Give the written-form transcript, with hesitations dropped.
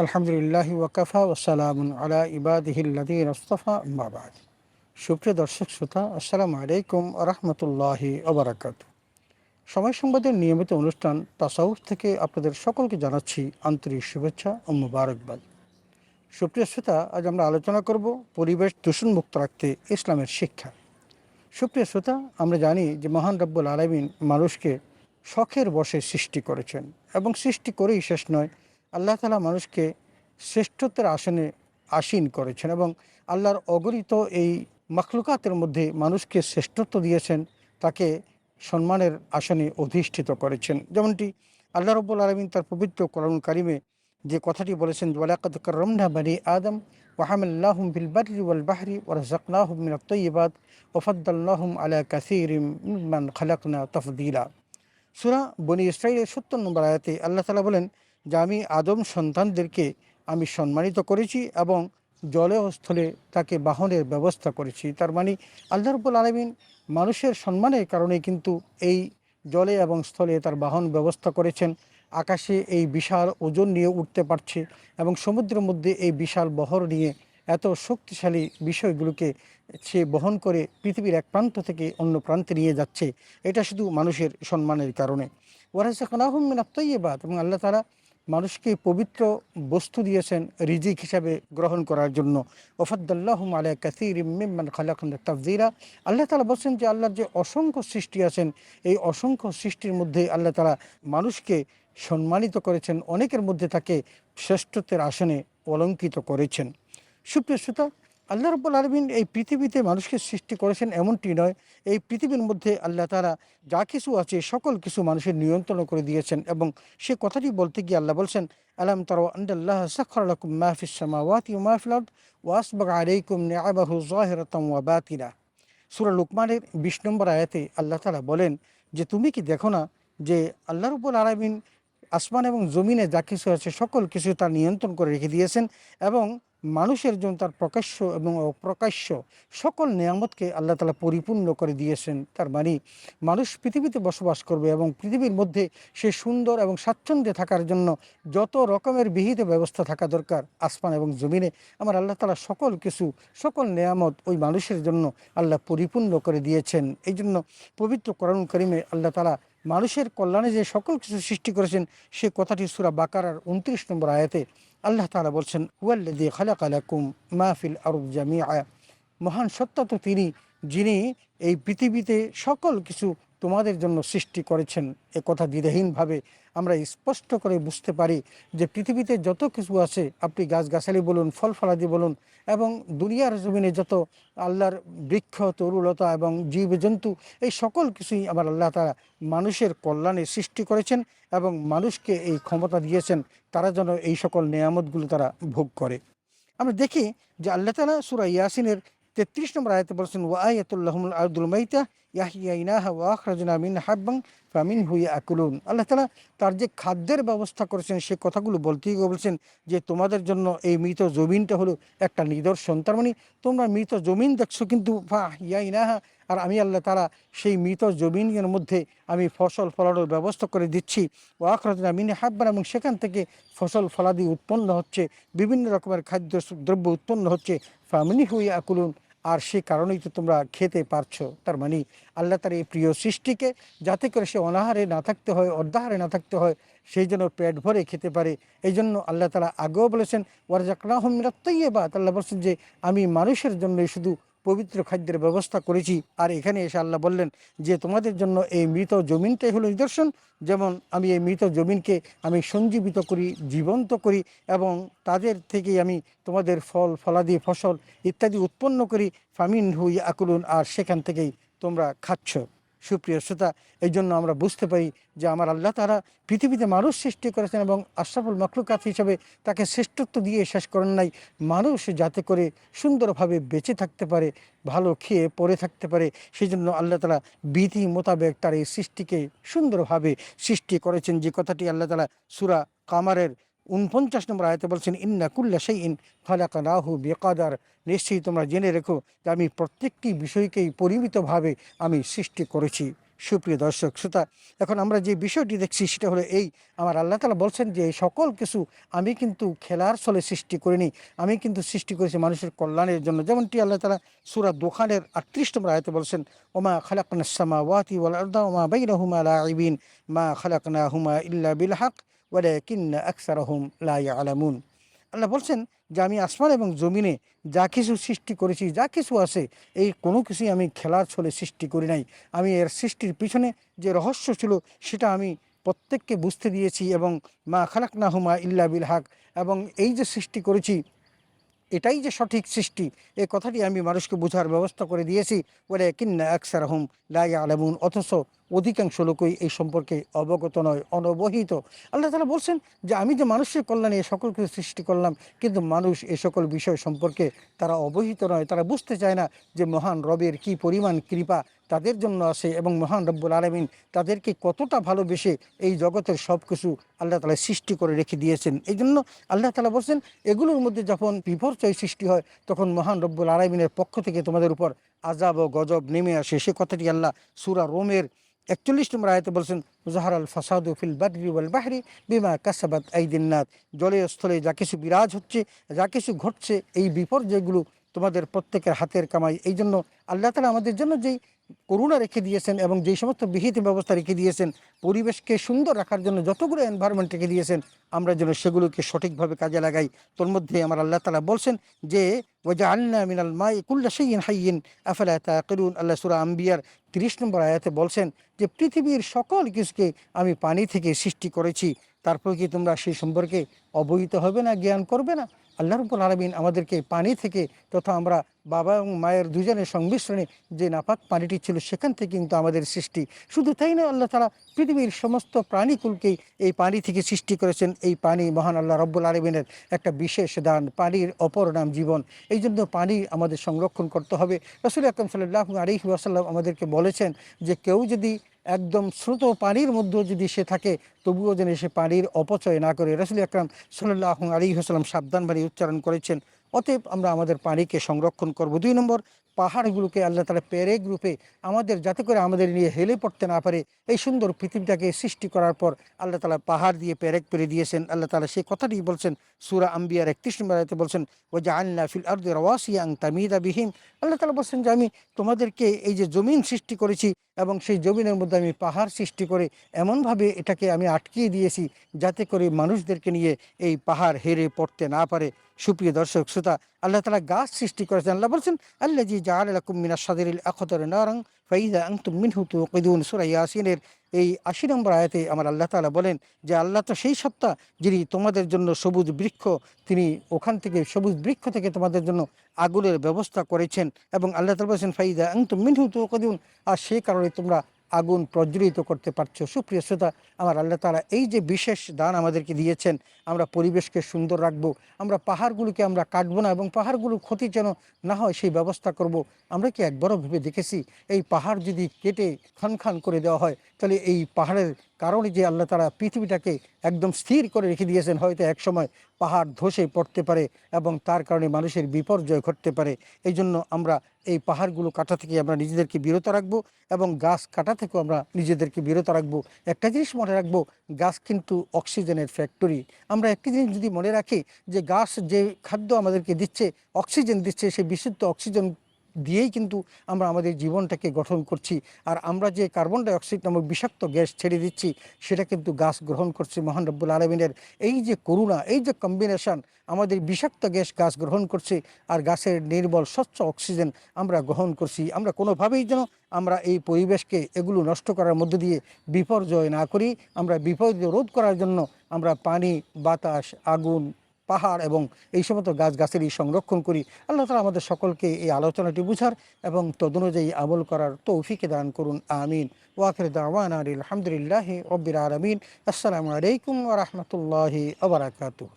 আলহামদুলিল্লাহি ওয়াকাফা ওয়াসালামুন আলা ইবাদিহিল্লাযীনা ইসতাফা আম্মা বা'দ। সুপ্রিয় দর্শক শ্রোতা, আসসালামু আলাইকুম ওয়া রাহমাতুল্লাহি ওয়া বারাকাতুহু। সময় সংবাদের নিয়মিত অনুষ্ঠান তাসাউফ থেকে আপনাদের সকলকে জানাচ্ছি আন্তরিক শুভেচ্ছা ও মোবারকবাদ। সুপ্রিয় শ্রোতা, আজ আমরা আলোচনা করব পরিবেশ দূষণমুক্ত রাখতে ইসলামের শিক্ষা। সুপ্রিয় শ্রোতা, আমরা জানি যে মহান রব্বুল আলামিন মানুষকে শখের বশে সৃষ্টি করেছেন এবং সৃষ্টি করেই শেষ নয়, আল্লাহ তাআলা মানুষকে শ্রেষ্ঠত্বের আসনে আসীন করেছেন এবং আল্লাহর অগণিত এই মাখলুকাতের মধ্যে মানুষকে শ্রেষ্ঠত্ব দিয়েছেন, তাকে সম্মানের আসনে অধিষ্ঠিত করেছেন। যেমনটি আল্লাহ রব্বুল আলামিন তার পবিত্র কোরআন কারিমে যে কথাটি বলেছেন, ওয়ালাকাদ কাররামনা বানি আদম ওয়া হামালনাহুম ফিল বাররি ওয়াল বাহরি ওয়া রাযাকনাহুম মিনাত তাইয়্যিবাত ওয়া ফাদ্দালনাহুম আলা কাসীরিম মিম্মান খালাকনা তাফদীলা। সূরা বনী ইসরাঈলের ৭০ নম্বর আয়াতে আল্লাহ তাআলা বলেন যে আমি আদম সন্তানদেরকে আমি সম্মানিত করেছি এবং জলে ও স্থলে তাকে বাহনের ব্যবস্থা করেছি। তার মানে আল্লাহ রাব্বুল আলামিন মানুষের সম্মানের কারণে কিন্তু এই জলে এবং স্থলে তার বাহন ব্যবস্থা করেছেন। আকাশে এই বিশাল ওজন নিয়ে উঠতে পারছে এবং সমুদ্রের মধ্যে এই বিশাল বহর নিয়ে এত শক্তিশালী বিষয়গুলোকে সে বহন করে পৃথিবীর এক প্রান্ত থেকে অন্য প্রান্তে নিয়ে যাচ্ছে। এটা শুধু মানুষের সম্মানের কারণে। ওয়ারাযাকনাহুম মিনাত তাইয়্যিবাত, এবং আল্লাহ তাআলা মানুষকে পবিত্র বস্তু দিয়েছেন রিজিক হিসাবে গ্রহণ করার জন্য। ওয়াফাদ্দাল্লাহুম আলা কাসীরিম মিম্মান খালাকনা তাফদীলা। আল্লাহ তাআলা বলছেন যে আল্লাহর যে অসংখ্য সৃষ্টি আছেন, এই অসংখ্য সৃষ্টির মধ্যে আল্লাহ তাআলা মানুষকে সম্মানিত করেছেন, অনেকের মধ্যে তাকে শ্রেষ্ঠত্বের আসনে অলঙ্কিত করেছেন। সুপ্রিয় শ্রোতা, আল্লাহ রাব্বুল আলামিন এই পৃথিবীতে মানুষকে সৃষ্টি করেছেন এমনটি নয়, এই পৃথিবীর মধ্যে আল্লাহ তাআলা যা কিছু আছে সকল কিছু মানুষের নিয়ন্ত্রণ করে দিয়েছেন। এবং সে কথাটি বলতে গিয়ে আল্লাহ বলছেন, আলাম তারা আন্নাল্লাহ সাখখারা লাকুম মা ফিস সামাওয়াতি ওয়া মা ফিল আরদ ওয়া আসবাগা আলাইকুম নিআমাহু যাহিরাতাম ওয়া বাতিনা। সূরা লুকমানের ২০ নম্বর আয়াতে আল্লাহ তাআলা বলেন যে তুমি কি দেখো না যে আল্লাহ রাব্বুল আলামিন আসমান এবং জমিনে যা কিছু আছে সকল কিছু তার নিয়ন্ত্রণ করে রেখে দিয়েছেন এবং মানুষের জন্য তার প্রকাশ্য এবং অপ্রকাশ্য সকল নিয়ামতকে আল্লাহ তাআলা পরিপূর্ণ করে দিয়েছেন। তার মানে মানুষ পৃথিবীতে বসবাস করবে এবং পৃথিবীর মধ্যে সে সুন্দর এবং স্বাচ্ছন্দ্যে থাকার জন্য যত রকমের বিহিত ব্যবস্থা থাকা দরকার আসমান এবং জমিনে, আমার আল্লাহ তাআলা সকল কিছু সকল নিয়ামত ওই মানুষের জন্য আল্লাহ পরিপূর্ণ করে দিয়েছেন। এই জন্য পবিত্র কোরআন কারীমে আল্লাহ তাআলা মানুষের কল্যাণে যে সকল কিছু সৃষ্টি করেছেন সে কথাটি সূরা বাকারার ২৯ নম্বর আয়াতে আল্লাহ তাআলা বলছেন, হুয়াল্লাযী খালাকা লাকুম মা ফিল আরদি জামিআ। মহান সত্তা তো তিনি, যিনি এই পৃথিবীতে সকল কিছু তোমাদের জন্য সৃষ্টি করেছেন। এ কথা দ্বিধাহীনভাবে আমরা স্পষ্ট করে বুঝতে পারি যে পৃথিবীতে যত কিছু আছে, আপনি গাছগাছালি বলুন, ফল ফলাদি বলুন, এবং দুনিয়ার জমিনে যত আল্লাহর বৃক্ষ তরুলতা এবং জীবজন্তু, এই সকল কিছুই আমার আল্লাহ তাআলা মানুষের কল্যাণে সৃষ্টি করেছেন এবং মানুষকে এই ক্ষমতা দিয়েছেন তারা যেন এই সকল নেয়ামতগুলো তারা ভোগ করে। আমরা দেখি যে আল্লাহ তাআলা সূরা ইয়াসিনের ৩৩ নম্বর আয়াতে বলেছেন, ওয়া আয়াতুল লাহুমুল আরদুল মাইতা ইয়াহইয়াইনাহা ওয়া আখরাজনা মিনহা হাব্বান ফামিনহু ইয়াকুলুন। আল্লাহ তাআলা তার যে খাদ্যের ব্যবস্থা করেছেন সে কথাগুলো বলতে গিয়ে বলছেন যে তোমাদের জন্য এই মৃত জমিনটা হলো একটা নিদর্শন। তার মানে তোমরা মৃত জমিন দেখছো, কিন্তু ফাহইয়াইনাহা, আর আমি আল্লাহ তাআলা সেই মৃত জমিনের মধ্যে আমি ফসল ফলানোর ব্যবস্থা করে দিচ্ছি। ওয়া আখরাজনা মিনহা হাব্বান, এবং সেখান থেকে ফসল ফলাদি উৎপন্ন হচ্ছে, বিভিন্ন রকমের খাদ্য দ্রব্য উৎপন্ন হচ্ছে। ফামিনহু ইয়াকুলুন, আর সে কারণেই তো তোমরা খেতে পারছো। তার মানে আল্লাহ তার এই প্রিয় সৃষ্টিকে যাতে করে সে অনাহারে না থাকতে হয়, অর্ধাহারে না থাকতে হয়, সেই জন্য পেট ভরে খেতে পারে, এই জন্য আল্লাহ তাআলা আগেও বলেছেন ওয়ারযাকনাহুম মিনাত তাইয়্যিবাত। আল্লাহ বলছেন যে আমি মানুষের জন্য শুধু পবিত্র খাদ্যের ব্যবস্থা করেছি। আর এখানে এসে আল্লাহ বললেন যে তোমাদের জন্য এই মৃত জমিনটাই হলো নিদর্শন, যেমন আমি এই মৃত জমিনকে আমি সঞ্জীবিত করি, জীবন্ত করি, এবং তাদের থেকেই আমি তোমাদের ফল ফলাদি ফসল ইত্যাদি উৎপন্ন করি। ফামিনহু ইয়াকুলুন, আর সেখান থেকেই তোমরা খাচ্ছ। সুপ্রিয় শ্রোতা, এই জন্য আমরা বুঝতে পারি যে আমার আল্লাহ তাআলা পৃথিবীতে মানুষ সৃষ্টি করেছেন এবং আশরাফুল মাখলুকাত হিসাবে তাকে শ্রেষ্ঠত্ব দিয়ে শেষ করেন নাই, মানুষ যাতে করে সুন্দরভাবে বেঁচে থাকতে পারে, ভালো খেয়ে পরে থাকতে পারে, সেই জন্য আল্লাহ তাআলা বিধি মোতাবেক তার এই সৃষ্টিকে সুন্দরভাবে সৃষ্টি করেছেন। যে কথাটি আল্লাহ তাআলা সূরা কামারের ৪৯ নম্বর আয়াতে বলছেন, ইন্না কুল্লা শাইইন খালাকনাহু বিকদার। নিশ্চয়ই তোমরা জেনে রেখো যে আমি প্রত্যেকটি বিষয়কেই পরিমিতভাবে আমি সৃষ্টি করেছি। সুপ্রিয় দর্শক শ্রোতা, এখন আমরা যে বিষয়টি দেখছি সেটা হলো এই, আমার আল্লাহ তাআলা বলছেন যে এই সকল কিছু আমি কিন্তু খেলার ছলে সৃষ্টি করিনি, আমি কিন্তু সৃষ্টি করেছি মানুষের কল্যাণের জন্য। যেমনটি আল্লাহ তাআলা সূরা দোখানের 38 নম্বর আয়াতে বলছেন, ওমা খালাকনাস সামাওয়াতি ওয়াল আরদা ওমা বাইনাহুমা লাঈবিন মা খালাকনাহুমা ইল্লা বিল হক ওয়ালাকিন্না আকসারাহুম লা ইয়ালামুন। আল্লাহ বলছেন যে আমি আসমান এবং জমিনে যা কিছু সৃষ্টি করেছি, যা কিছু আছে, এই কোনো কিছুই আমি খেলার ছলে সৃষ্টি করি নাই। আমি এর সৃষ্টির পিছনে যে রহস্য ছিল সেটা আমি প্রত্যেককে বুঝতে দিয়েছি, এবং মা খালাকনাহুমা ইল্লা বিল হক, এবং এই যে সৃষ্টি করেছি এটাই যে সঠিক সৃষ্টি, এই কথাটি আমি মানুষকে বোঝার ব্যবস্থা করে দিয়েছি। বলে কিন্না আকসারহুম লা ইয়ালামুন, অথচ অধিকাংশ লোকই এই সম্পর্কে অবগত নয়, অনবহিত। আল্লাহ তাআলা বলছেন যে আমি যে মানুষের কল্যাণে এই সকল কিছু সৃষ্টি করলাম, কিন্তু মানুষ এই সকল বিষয় সম্পর্কে তারা অবহিত নয়, তারা বুঝতে চায় না যে মহান রবের কি পরিমাণ কৃপা তাদের জন্য আছে, এবং মহান রব্বুল আলামিন তাদেরকে কতটা ভালোবেসে এই জগতের সব কিছু আল্লাহ তাআলা সৃষ্টি করে রেখে দিয়েছেন। এই জন্য আল্লাহ তাআলা বলছেন এগুলোর মধ্যে যখন বিপর্যয় সৃষ্টি হয়, তখন মহান রব্বুল আলামিনের পক্ষ থেকে তোমাদের উপর আযাব ও গজব নেমে আসে। সে কথাটি আল্লাহ সূরা রোমের 41 নম্বর আয়াতে বলছেন, জাহারাল ফাসাদু ফিল বাররি ওয়াল বাহরি বিমা কাসাবাত আইদিন নাস, জলে স্থলে যা কিছু বিরাজ হচ্ছে, যা কিছু ঘটছে, এই বিপর্যয়গুলো তোমাদের প্রত্যেকের হাতের কামাই। এই জন্য আল্লাহ তাআলা আমাদের জন্য যেই করুণা রেখে দিয়েছেন এবং যেই সমস্ত বিহিত ব্যবস্থা রেখে দিয়েছেন, পরিবেশকে সুন্দর রাখার জন্য যতগুলো এনভায়রনমেন্ট রেখে দিয়েছেন, আমরা যেন সেগুলোকে সঠিকভাবে কাজে লাগাই। তোর মধ্যে আমার আল্লাহ তাআলা বলছেন যে ওয়াজআলনা মিনাল মাই কুল্লা শাইইন হাইয়িন আফালা তাকিলুন। আল্লাহ সূরা আম্বিয়ার 30 নম্বর আয়াতে বলছেন যে পৃথিবীর সকল কিছুকে আমি পানি থেকে সৃষ্টি করেছি, তারপর কি তোমরা সেই সম্পর্কে অবহিত হবে না, জ্ঞান করবে না? আল্লাহ রাব্বুল আলামিন আমাদেরকে পানি থেকে, তথা আমরা বাবা এবং মায়ের দুজনের সংমিশ্রণে যে নাপাক পানিটি ছিল সেখান থেকে কিন্তু আমাদের সৃষ্টি। শুধু তাই না, আল্লাহ তাআলা পৃথিবীর সমস্ত প্রাণীকুলকেই এই পানি থেকে সৃষ্টি করেছেন। এই পানি মহান আল্লাহ রাব্বুল আলামিনের একটা বিশেষ দান, পানির অপর নাম জীবন। এই জন্য পানি আমাদের সংরক্ষণ করতে হবে। রাসূল আকরাম সাল্লাল্লাহু আলাইহি ওয়াসাল্লাম আমাদেরকে বলেছেন যে কেউ যদি একদম স্রোত পানির মধ্যেও যদি সে থাকে, তবুও যেন সে পানির অপচয় না করে। রাসূল আকরাম সাল্লাল্লাহু আলাইহি ওয়াসাল্লাম সাবধান বাণী উচ্চারণ করেছেন। অতএব আমরা আমাদের পানিকে সংরক্ষণ করব। 2 নম্বর, পাহাড়গুলোকে আল্লাহ তাআলা পেরেক রূপে আমাদের, যাতে করে আমাদের নিয়ে হেলে পড়তে না পারে, এই সুন্দর পৃথিবীটাকে সৃষ্টি করার পর আল্লাহ তাআলা পাহাড় দিয়ে পেরেক করে দিয়েছেন। আল্লাহ তাআলা সেই কথাটি বলছেন সূরা আম্বিয়ার 31 নম্বর আয়াতে বলছেন, ওয়াজআলনা ফিল আরদি রাওয়াসিয়া আন তামিদা বিহিম। আল্লাহ তাআলা বলছেন যে আমি তোমাদেরকে এই যে জমিন সৃষ্টি করেছি, এবং সেই জমিনের মধ্যে আমি পাহাড় সৃষ্টি করে এমনভাবে এটাকে আমি আটকিয়ে দিয়েছি যাতে করে মানুষদেরকে নিয়ে এই পাহাড় হেরে পড়তে না পারে। সুপ্রিয় দর্শক শ্রোতা, আল্লাহ তাআলা গাছ সৃষ্টি করেছেন। আল্লাহ বলছেন আল্লাযী জাআলা লাকুম মিনাশ শাজারিল আখদারি নারান ফাইযা আনতুম মিনহু তুকিদুন। সূরা ইয়াসিনের এই 80 নম্বর আয়াতে আমার আল্লাহ তাআলা বলেন যে আল্লাহ তো সেই সত্তা যিনি তোমাদের জন্য সবুজ বৃক্ষ, তিনি ওখান থেকে সবুজ বৃক্ষ থেকে তোমাদের জন্য আগুনের ব্যবস্থা করেছেন, এবং আল্লাহ তাআলা বলেছেন ফাইযা আনতুম মিনহু তুকিদুন, আর সেই কারণে তোমরা আগুন প্রজ্বলিত করতে পারছো। সুপ্রিয় শ্রোতা, আমার আল্লাহ তাআলা এই যে বিশেষ দান আমাদেরকে দিয়েছেন, আমরা পরিবেশকে সুন্দর রাখবো, আমরা পাহাড়গুলোকে আমরা কাটবো না, এবং পাহাড়গুলোর ক্ষতি যেন না হয় সেই ব্যবস্থা করব। আমরা কি একবারও ভেবে দেখেছি এই পাহাড় যদি কেটে খান খান করে দেওয়া হয়, তাহলে এই পাহাড়ের কারণে যে আল্লাহ তাআলা পৃথিবীটাকে একদম স্থির করে রেখে দিয়েছেন, হয়তো এক সময় পাহাড় ধসে পড়তে পারে এবং তার কারণে মানুষের বিপর্যয় ঘটতে পারে। এই জন্য আমরা এই পাহাড়গুলো কাটা থেকে আমরা নিজেদেরকে বিরত রাখবো, এবং গাছ কাটা থেকেও আমরা নিজেদেরকে বিরত রাখবো। একটা জিনিস মনে রাখবো, গাছ কিন্তু অক্সিজেনের ফ্যাক্টরি। আমরা একটি জিনিস যদি মনে রাখি যে গাছ যে খাদ্য আমাদেরকে দিচ্ছে, অক্সিজেন দিচ্ছে, সেই বিশুদ্ধ অক্সিজেন দিয়েই কিন্তু আমরা আমাদের জীবনটাকে গঠন করছি। আর আমরা যে কার্বন ডাই অক্সাইড নামক বিষাক্ত গ্যাস ছেড়ে দিচ্ছি, সেটা কিন্তু গাছ গ্রহণ করছে। মহান রব্বুল আলামিনের এই যে করুণা, এই যে কম্বিনেশন, আমাদের বিষাক্ত গ্যাস গাছ গ্রহণ করছে, আর গাছের নির্মল স্বচ্ছ অক্সিজেন আমরা গ্রহণ করছি। আমরা কোনোভাবেই যেন আমরা এই পরিবেশকে এগুলো নষ্ট করার মধ্য দিয়ে বিপর্যয় না করি। আমরা বিপর্যয় রোধ করার জন্য আমরা পানি, বাতাস, আগুন, পাহাড় এবং এই সমস্ত গাছগাছালি সংরক্ষণ করি। আল্লাহ তাআলা আমাদের সকলকে এই আলোচনাটি বুঝার এবং তদনুযায়ী আমল করার তৌফিক দান করুন। আমিন। ওয়া আখিরু দাওয়ানা আলহামদুলিল্লাহি রাব্বিল আলামিন। আসসালামু আলাইকুম ওয়া রাহমাতুল্লাহি ওয়া বারাকাতুহু।